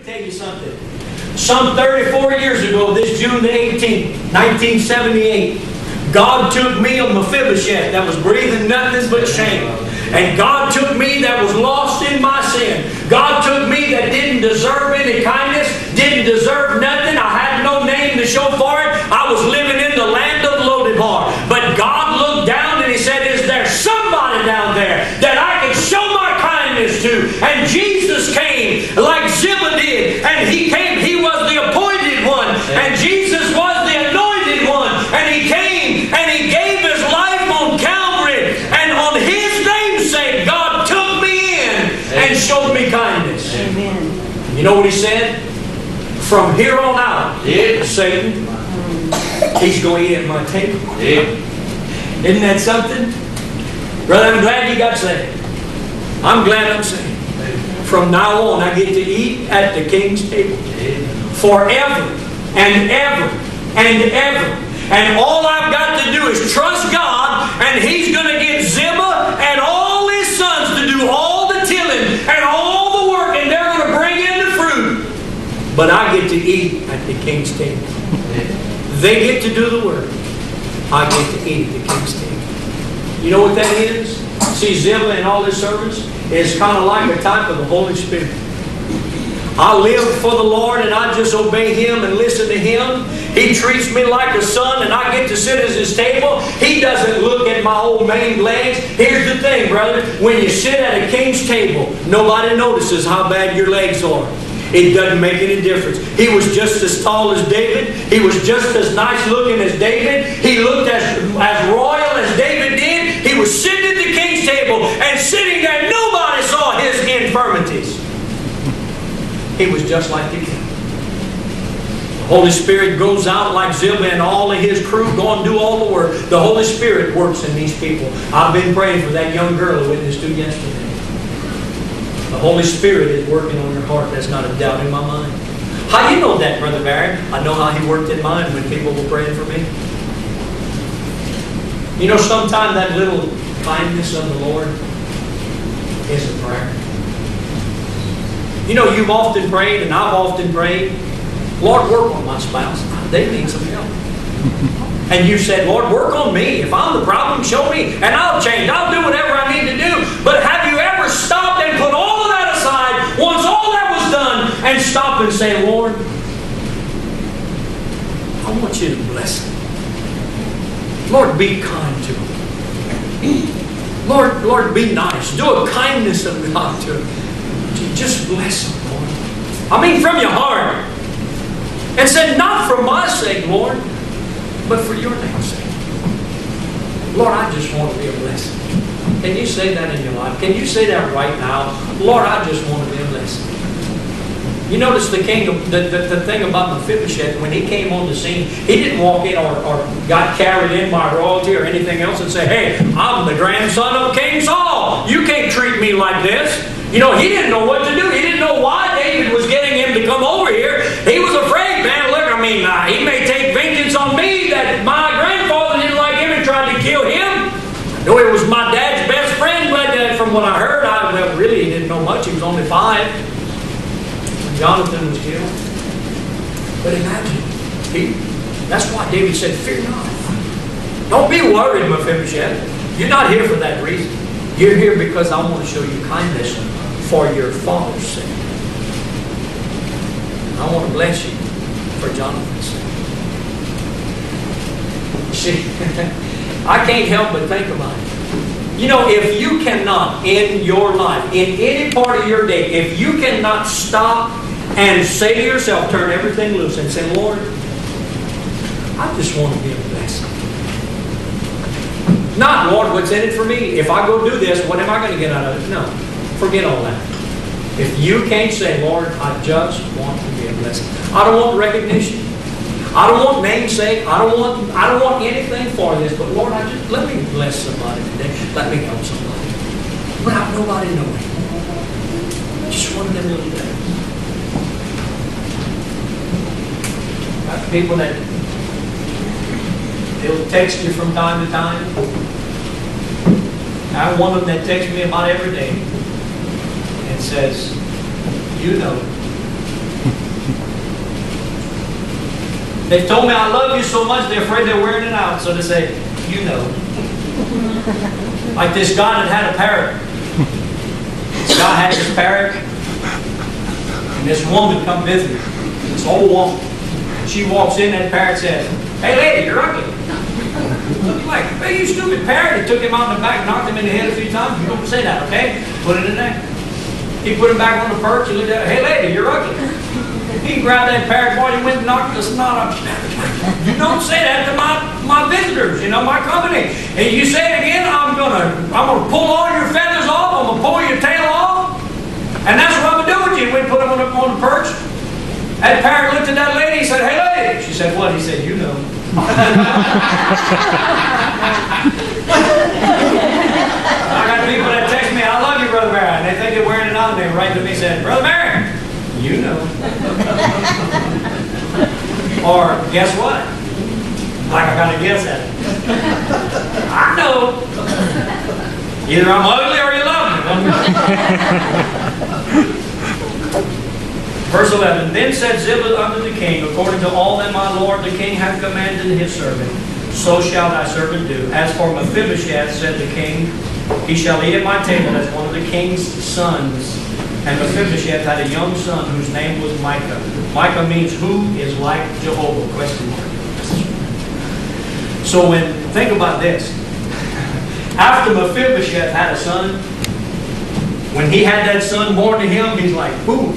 tell you something. Some 34 years ago, this June the 18th, 1978, God took me, a Mephibosheth, that was breathing nothing but shame. And God took me that was lost in my sin. God took me that didn't deserve any kindness, didn't deserve nothing. I had no name to show for it. I was living in the land of Lodebar. But God looked down and He said, is there somebody down there that I can show my kindness to? And Jesus came like Ziba did. And He came, He was the appointed one. And Jesus was the anointed one. And He came and He gave His life on Calvary. And on His name's sake, God took me in and showed me kindness. Amen. You know what He said? From here on out, Satan, he's going to eat at my table. Isn't that something? Brother, I'm glad you got saved. I'm glad I'm saved. From now on, I get to eat at the King's table. Forever and ever and ever. And all I've got to do is trust God, and He's going to get Ziba and all his sons to do all the tilling and all the work, and they're going to bring in the fruit. But I get to eat at the King's table. They get to do the work. I get to eat at the King's table. You know what that is? See, Ziba and all his servants is kind of like a type of the Holy Spirit. I live for the Lord and I just obey Him and listen to Him. He treats me like a son and I get to sit at His table. He doesn't look at my old maimed legs. Here's the thing, brother. When you sit at a king's table, nobody notices how bad your legs are. It doesn't make any difference. He was just as tall as David. He was just as nice looking as David. He looked as royal as David did. He was sitting at the king's table and sitting there. Nobody saw his infirmities. He was just like the king. The Holy Spirit goes out like Ziba and all of his crew go and do all the work. The Holy Spirit works in these people. I've been praying for that young girl I witnessed to yesterday. The Holy Spirit is working on her heart. That's not a doubt in my mind. How do you know that, Brother Barry? I know how He worked in mine when people were praying for me. You know, sometimes that little kindness of the Lord is a prayer. You know, you've often prayed, and I've often prayed, Lord, work on my spouse. They need some help. And you said, Lord, work on me. If I'm the problem, show me, and I'll change. I'll do whatever I need to do. But have you ever stopped and put all of that aside, once all that was done, and stop and say, Lord, I want you to bless him. Lord, be kind to him. Lord, be nice. Do a kindness of God to him. Just bless him, Lord. I mean from your heart. And said, not for my sake, Lord, but for your name's sake. Lord, I just want to be a blessing. Can you say that in your life? Can you say that right now? Lord, I just want to be a blessing. You notice the thing about Mephibosheth, when he came on the scene, he didn't walk in or got carried in by royalty or anything else and say, hey, I'm the grandson of King Saul. You can't treat me like this. You know, he didn't know what to do. He didn't know why David was getting him to come over here. He was afraid, man. Look, I mean, he may take vengeance on me that my grandfather didn't like him and tried to kill him. I know he was my dad's best friend, but from what I heard, well, really, he didn't know much. He was only 5 when Jonathan was killed. But imagine, that's why David said, fear not. Don't be worried, Mephibosheth. You're not here for that reason. You're here because I want to show you kindness for your father's sake. I want to bless you for Jonathan's sake. See, I can't help but think about it. You know, if you cannot in your life, in any part of your day, if you cannot stop and say to yourself, turn everything loose and say, Lord, I just want to be a blessing. Not, Lord, what's in it for me? If I go do this, what am I going to get out of it? No. Forget all that. If you can't say, Lord, I just want to be a blessing. I don't want recognition. I don't want namesake. I don't want anything for this. But Lord, let me bless somebody today. Let me help somebody. Without nobody knowing. Just one of them little things. Got people that they'll text you from time to time. I have one of them that texts me about every day and says, you know, They've told me I love you so much, they're afraid they're wearing it out. So they say, you know. Like this guy that had a parrot. This guy had this parrot. And this woman come visit him. This old woman. She walks in, that parrot says, "Hey lady, you're ugly." He's like, "Hey, you stupid parrot." He took him out in the back, knocked him in the head a few times. You don't say that, okay? Put it in there. He put him back on the perch. He looked at her. "Hey lady, you're ugly." He grabbed that parrot, boy, he went and knocked the snot up. You don't say that to my visitors, you know, my company. And you say it again, I'm gonna pull all your feathers off, I'm gonna pull your tail off. And that's what I'm gonna do with you. We put him on the perch. That parrot looked at that lady, he said, "Hey lady." She said, "What?" He said, "You know." I got people that text me, "I love you, Brother Barry." And they think they're wearing it out, and they write to me and say, "Brother Barry, you know." Or, guess what? Like I gotta guess at it. I know. Either I'm ugly or you love me. Verse 11, "Then said Ziba unto the king, According to all that my lord the king hath commanded his servant, so shall thy servant do. As for Mephibosheth, said the king, he shall eat at my table as one of the king's sons. And Mephibosheth had a young son whose name was Micah." Micah means who is like Jehovah? Question mark. So think about this. After Mephibosheth had a son, when he had that son born to him, he's like, who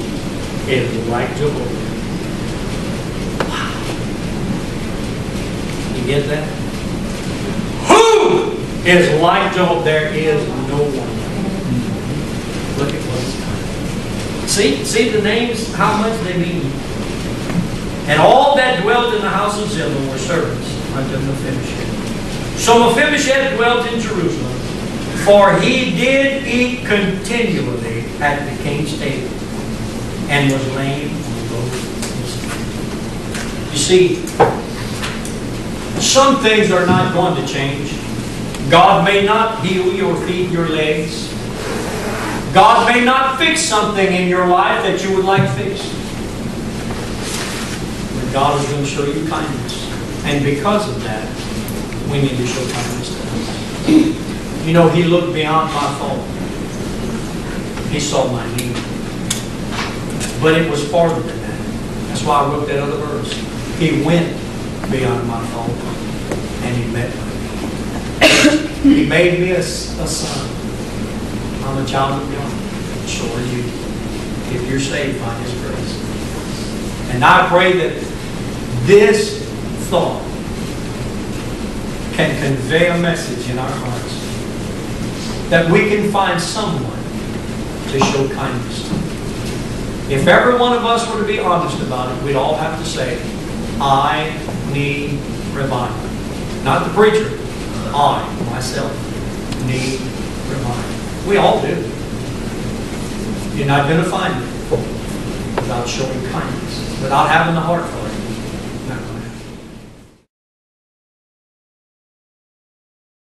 is like Jehovah? Wow. You get that? Who is like Jehovah? There is no one. Look at what's done. See the names, how much they mean. And all that dwelt in the house of Ziba were servants unto Mephibosheth. So Mephibosheth dwelt in Jerusalem, for he did eat continually at the king's table, and was lame on both his feet. You see, some things are not going to change. God may not heal your feet, your legs. God may not fix something in your life that you would like fixed. But God is going to show you kindness. And because of that, we need to show kindness to others. You know, He looked beyond my fault. He saw my need. But it was farther than that. That's why I wrote that other verse. He went beyond my fault. And He met my need. He made me a son. I'm a child of God. So are you. If you're saved by His grace. And I pray that this thought can convey a message in our hearts. That we can find someone to show kindness to. If every one of us were to be honest about it, we'd all have to say, I need revival. Not the preacher. I, myself, need revival. We all do. You're not going to find it without showing kindness, without having the heart for